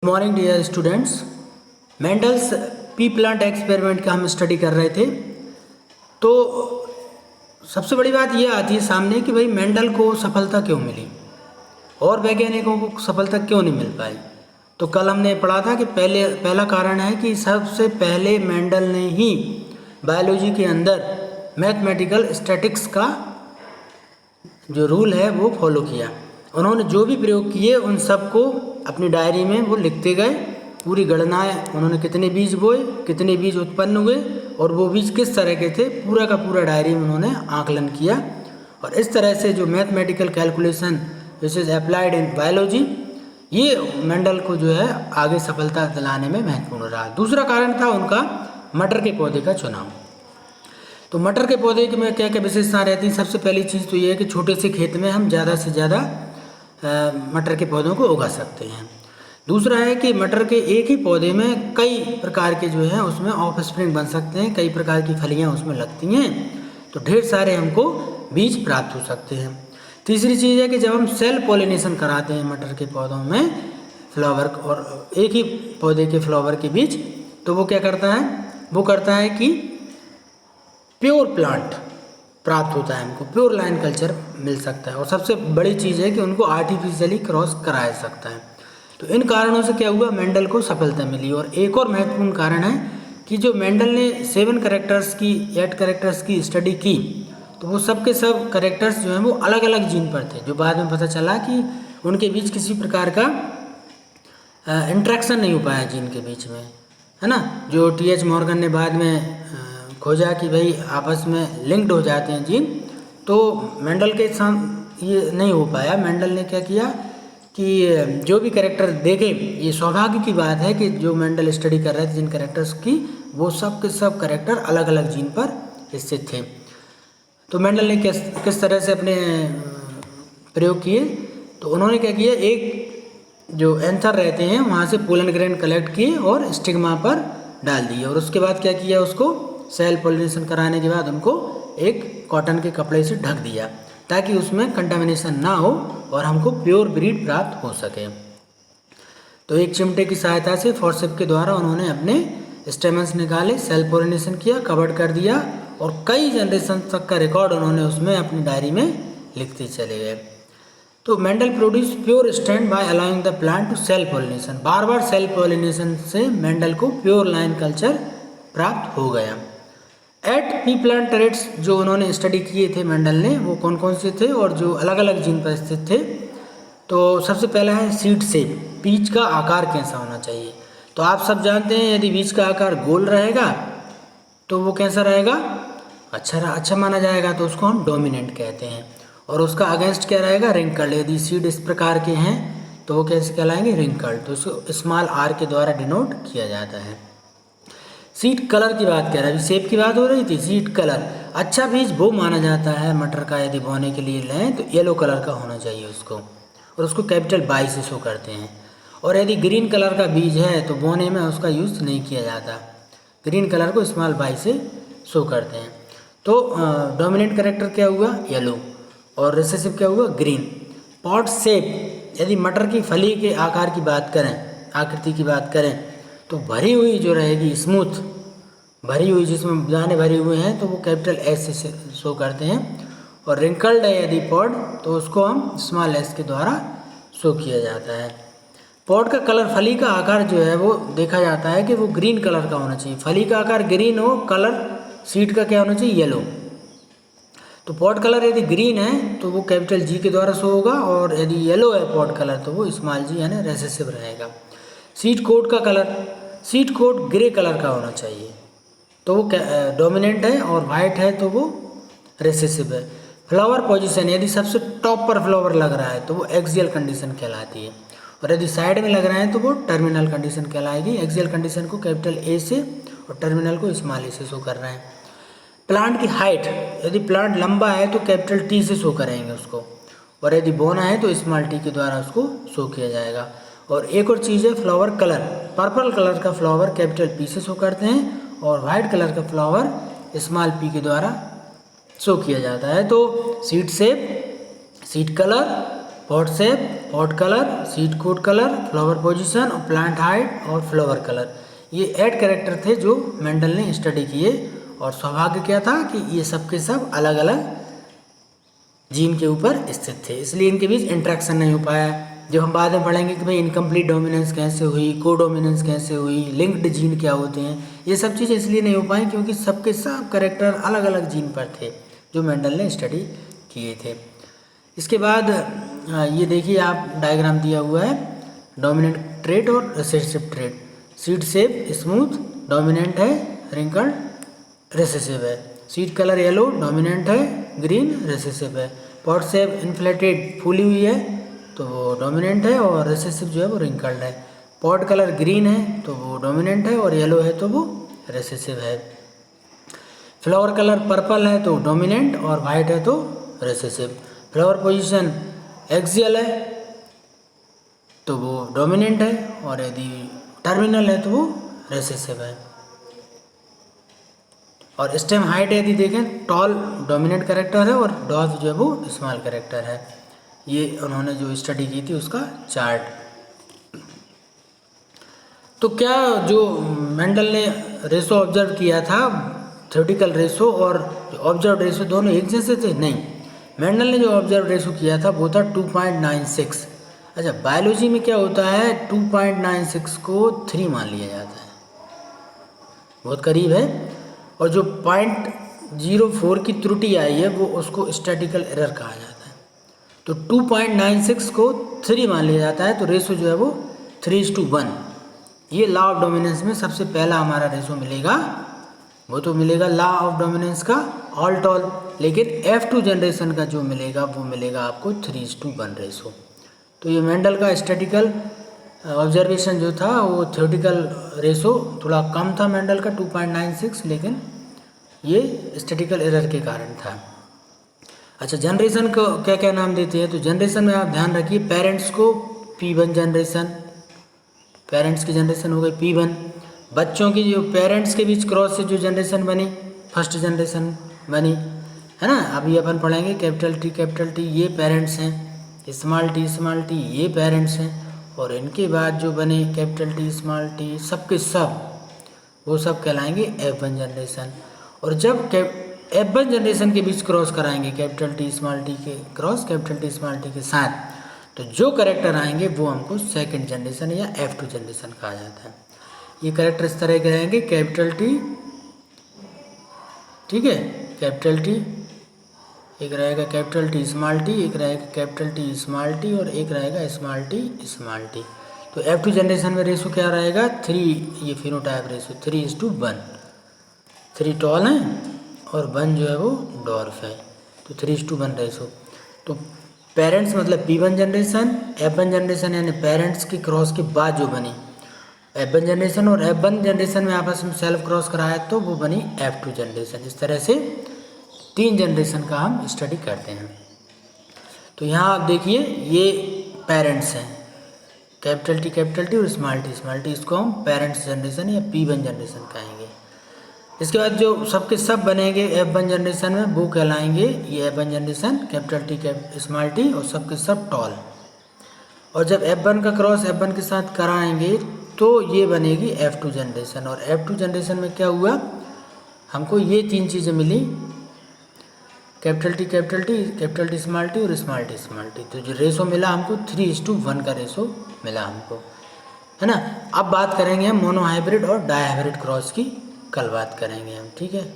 Morning dear students. Mendel's pea plant experiment का हम study कर रहे थे। तो सबसे बड़ी बात ये आती है सामने कि भाई मेंडल को सफलता क्यों मिली और वैज्ञानिकों को सफलता क्यों नहीं मिल पाई। तो कल हमने पढ़ा था कि पहला कारण है कि सबसे पहले मेंडल ने ही बायोलॉजी के अंदर मैथमेटिकल स्टैटिक्स का जो रूल है वो फॉलो किया। उन्होंने जो भी प्रयोग किए उन सबको अपनी डायरी में वो लिखते गए। पूरी गणनाएं उन्होंने कितने बीज बोए, कितने बीज उत्पन्न हुए और वो बीज किस तरह के थे, पूरा का पूरा डायरी में उन्होंने आकलन किया। और इस तरह से जो mathematical calculation which is applied in biology, ये मेंडल को जो है आगे सफलता दिलाने में महत्वपूर्ण रहा। दूसरा कारण था उनका मटर के पौधे का चुनाव। तो मटर के पौधे में क्या क्या विशेषताएं रहती हैं। सबसे पहली चीज़ तो ये है कि छोटे से खेत में हम ज़्यादा से ज़्यादा मटर के पौधों को उगा सकते हैं। दूसरा है कि मटर के एक ही पौधे में कई प्रकार के जो है उसमें ऑफ स्प्रिंग बन सकते हैं, कई प्रकार की फलियां उसमें लगती हैं, तो ढेर सारे हमको बीज प्राप्त हो सकते हैं। तीसरी चीज़ है कि जब हम सेल्फ पॉलिनेशन कराते हैं मटर के पौधों में फ्लावर और एक ही पौधे के फ्लावर के बीच, तो वो क्या करता है, वो करता है कि प्योर प्लांट प्राप्त होता है, हमको प्योर लाइन कल्चर मिल सकता है। और सबसे बड़ी चीज़ है कि उनको आर्टिफिशियली क्रॉस कराया सकता है। तो इन कारणों से क्या हुआ, मेंडल को सफलता मिली। और एक और महत्वपूर्ण कारण है कि जो मेंडल ने 8 कैरेक्टर्स की स्टडी की, तो वो सब के सब कैरेक्टर्स जो हैं वो अलग अलग जीन पर थे, जो बाद में पता चला कि उनके बीच किसी प्रकार का इंट्रैक्शन नहीं हो पाया जीन के बीच में, है ना। जो TH मॉर्गन ने बाद में खोजा कि भाई आपस में लिंक्ड हो जाते हैं जीन, तो मेंडल के साथ ये नहीं हो पाया। मेंडल ने क्या किया कि जो भी कैरेक्टर देखे, ये सौभाग्य की बात है कि जो मेंडल स्टडी कर रहे थे जिन कैरेक्टर्स की, वो सब के सब कैरेक्टर अलग अलग जीन पर स्थित थे। तो मेंडल ने किस तरह से अपने प्रयोग किए, तो उन्होंने क्या किया, एक जो एंथर रहते हैं वहाँ से पोलन ग्रेन कलेक्ट किए और स्टिग्मा पर डाल दिए। और उसके बाद क्या किया, उसको सेल्फ पॉलिनेशन कराने के बाद उनको एक कॉटन के कपड़े से ढक दिया ताकि उसमें कंटामिनेशन ना हो और हमको प्योर ब्रीड प्राप्त हो सके। तो एक चिमटे की सहायता से फोर्सेप के द्वारा उन्होंने अपने स्टेमन्स निकाले, सेल्फ पॉलिनेशन किया, कवर्ड कर दिया और कई जनरेशन तक का रिकॉर्ड उन्होंने उसमें अपनी डायरी में लिखते चले गए। तो Mendel produce pure stand by allowing the plant to self pollination. बार बार सेल्फ पॉलिनेशन से मेंडल को प्योर लाइन कल्चर प्राप्त हो गया। एट पी प्लांट ट्रेट्स जो उन्होंने स्टडी किए थे मेंडल ने, वो कौन कौन से थे और जो अलग अलग जीन पर स्थित थे। तो सबसे पहला है सीड शेप, बीज का आकार कैसा होना चाहिए। तो आप सब जानते हैं यदि बीज का आकार गोल रहेगा तो वो कैसा रहेगा, अच्छा माना जाएगा, तो उसको हम डोमिनेंट कहते हैं। और उसका अगेंस्ट क्या रहेगा, रिंकल्ड। यदि सीड इस प्रकार के हैं तो वो कैसे कहलाएंगे, रिंकल्ड। तो उसको स्मॉल r के द्वारा डिनोट किया जाता है। सीड कलर की बात कर रहा है, अभी सेब की बात हो रही थी। सीड कलर, अच्छा बीज वो माना जाता है मटर का, यदि बोने के लिए लें तो येलो कलर का होना चाहिए उसको, और उसको कैपिटल Y से शो करते हैं। और यदि ग्रीन कलर का बीज है तो बोने में उसका यूज़ नहीं किया जाता, ग्रीन कलर को स्मॉल y से शो करते हैं। तो डोमिनेंट कैरेक्टर क्या हुआ, येलो, और रिसेसिव क्या हुआ, ग्रीन। पॉट शेप, यदि मटर की फली के आकार की बात करें, आकृति की बात करें, तो भरी हुई जो रहेगी, स्मूथ भरी हुई, जिसमें दाने भरे हुए हैं, तो वो कैपिटल S से शो करते हैं। और रिंकल्ड है यदि पॉड, तो उसको हम स्मॉल s के द्वारा शो किया जाता है। पॉड का कलर, फली का आकार जो है वो देखा जाता है कि वो ग्रीन कलर का होना चाहिए। फली का आकार ग्रीन हो, कलर सीड का क्या होना चाहिए, येलो। तो पॉड कलर यदि ग्रीन है तो वो कैपिटल G के द्वारा शो होगा, और यदि येलो है पॉड कलर तो वो स्मॉल g यानी रेसेसिव रहेगा। सीड कोट का colour, seed coat grey colour का होना चाहिए, तो वो डोमिनेंट है, और वाइट है तो वो रेसेसिव है। फ्लावर पोजीशन, यदि सबसे टॉप पर फ्लावर लग रहा है तो वो एक्सियल कंडीशन कहलाती है, और यदि साइड में लग रहा है तो वो टर्मिनल कंडीशन कहलाएगी। एक्सियल कंडीशन को कैपिटल A से और टर्मिनल को स्मॉल a से शो कर रहे हैं। प्लांट की हाइट, यदि प्लांट लंबा है तो कैपिटल T से शो करेंगे उसको, और यदि बोना है तो स्मॉल t के द्वारा उसको शो किया जाएगा। और एक और चीज़ है फ्लावर कलर, पर्पल कलर का फ्लावर कैपिटल P से शो करते हैं, और वाइट कलर का फ्लावर स्मॉल p के द्वारा शो किया जाता है। तो seed shape, seed colour, pot shape, pot colour, seed coat colour, flower position और प्लांट हाइट और फ्लावर कलर, ये 8 कैरेक्टर थे जो मेंडल ने स्टडी किए। और सौभाग्य क्या था कि ये सब के सब अलग अलग जीन के ऊपर स्थित थे, इसलिए इनके बीच इंटरेक्शन नहीं हो पाया। जब हम बाद में पढ़ेंगे कि भाई इनकम्प्लीट डोमिनेंस कैसे हुई, को डोमिनेंस कैसे हुई, लिंक्ड जीन क्या होते हैं, ये सब चीज़ें इसलिए नहीं हो पाई क्योंकि सबके सब कैरेक्टर अलग अलग जीन पर थे जो मेंडल ने स्टडी किए थे। इसके बाद ये देखिए आप डायग्राम दिया हुआ है, डोमिनेंट ट्रेट और recessive trait. Seed shape smooth dominant है, रिंकल्ड रिसेसिव है। सीड कलर येलो डोमिनेंट है, ग्रीन रिसेसिव है। पॉट शेप इन्फ्लेटेड फूली हुई है तो वो डोमिनेंट है और रिसेसिव जो है वो रिंकल्ड है। पॉट कलर ग्रीन है तो वो डोमिनेंट है और येलो है तो वो रिसेसिव है। फ्लावर कलर पर्पल है तो डोमिनेंट और वाइट है तो रिसेसिव। फ्लावर पोजीशन एक्सियल है तो वो डोमिनेंट है और यदि टर्मिनल है तो वो रिसेसिव है। और स्टेम हाइट यदि देखें, टॉल डोमिनेंट कैरेक्टर है और डॉर्फ जो है वो स्मॉल कैरेक्टर है। ये उन्होंने जो स्टडी की थी उसका चार्ट। तो क्या जो मेंडल ने रेशो ऑब्जर्व किया था, थ्योरेटिकल रेशो और ऑब्जर्व रेशो दोनों एक जैसे थे? नहीं, मेंडल ने जो ऑब्जर्व रेशो किया था वो था 2.96। अच्छा, बायोलॉजी में क्या होता है, 2.96 को 3 मान लिया जाता है, बहुत करीब है। और जो 0.04 की त्रुटि आई है वो उसको स्टैटिकल एरर कहा जाता है। तो 2.96 को 3 मान लिया जाता है, तो रेशो जो है वो 3:1। ये लॉ ऑफ डोमिनेंस में सबसे पहला हमारा रेशो मिलेगा, वो तो मिलेगा लॉ ऑफ डोमिनेंस का ऑल टॉल, लेकिन F2 जनरेशन का जो मिलेगा वो मिलेगा आपको 3:1 रेशो। तो ये मेंडल का स्टैटिकल ऑब्जर्वेशन जो था वो थ्योरेटिकल रेशो थोड़ा कम था मेंडल का 2.96, लेकिन ये स्टैटिकल एरर के कारण था। अच्छा, जनरेशन को क्या क्या नाम देते हैं? तो जनरेशन में आप ध्यान रखिए, पेरेंट्स को P1 जनरेशन, पेरेंट्स की जनरेशन हो गई P1। बच्चों की जो पेरेंट्स के बीच क्रॉस से जो जनरेशन बनी, फर्स्ट जनरेशन बनी, है ना। अभी अपन पढ़ेंगे कैपिटल टी ये पेरेंट्स हैं, स्मॉल टी ये पेरेंट्स हैं, और इनके बाद जो बने कैपिटल टी स्मॉल टी सबके सब वो सब कहलाएंगे F1 जनरेशन। और जब F1 जनरेशन के बीच क्रॉस कराएंगे कैपिटल टी स्मॉल टी के cross capital T small T के साथ, तो जो करेक्टर आएंगे वो हमको सेकंड जनरेशन या F2 जनरेशन कहा जाता है। ये करेक्टर इस तरह के रहेंगे, कैपिटल टी, ठीक है, कैपिटल टी, एक रहेगा कैपिटल टी स्मॉल टी, एक रहेगा कैपिटल टी स्मॉल टी, और एक रहेगा स्मॉल टी। तो F2 जनरेशन में रेशो क्या रहेगा, 3, ये फिनोटाइप रेशो 3:1। 3 टॉल है और 1 जो है वो डॉर्फ है, तो 3:1 रेशो। तो पेरेंट्स मतलब P1 जनरेशन, F1 जनरेशन यानी पेरेंट्स की क्रॉस के बाद जो बनी F1 जनरेशन, और F1 जनरेशन में आपस में सेल्फ क्रॉस कराया तो वो बनी F2 जनरेशन। इस तरह से 3 जनरेशन का हम स्टडी करते हैं। तो यहाँ आप देखिए ये पेरेंट्स हैं, कैपिटल टी और स्मॉल टी, इसको हम पेरेंट्स जनरेशन या P1 जनरेशन कहेंगे। इसके बाद जो सबके सब बनेंगे F1 जनरेशन में वो कहलाएंगे ये F1 generation, capital T small T और सबके सब टॉल। और जब F1 का क्रॉस F1 के साथ कराएंगे तो ये बनेगी F2 जनरेशन। और F2 जनरेशन में क्या हुआ, हमको ये 3 चीज़ें मिली, कैपिटल टी स्मॉल टी और स्मॉल टी। तो जो रेशो मिला हमको 3:1 का रेशो मिला हमको, है ना। अब बात करेंगे हम मोनो हाइब्रिड और डाई हाइब्रिड क्रॉस की, कल बात करेंगे हम, ठीक है।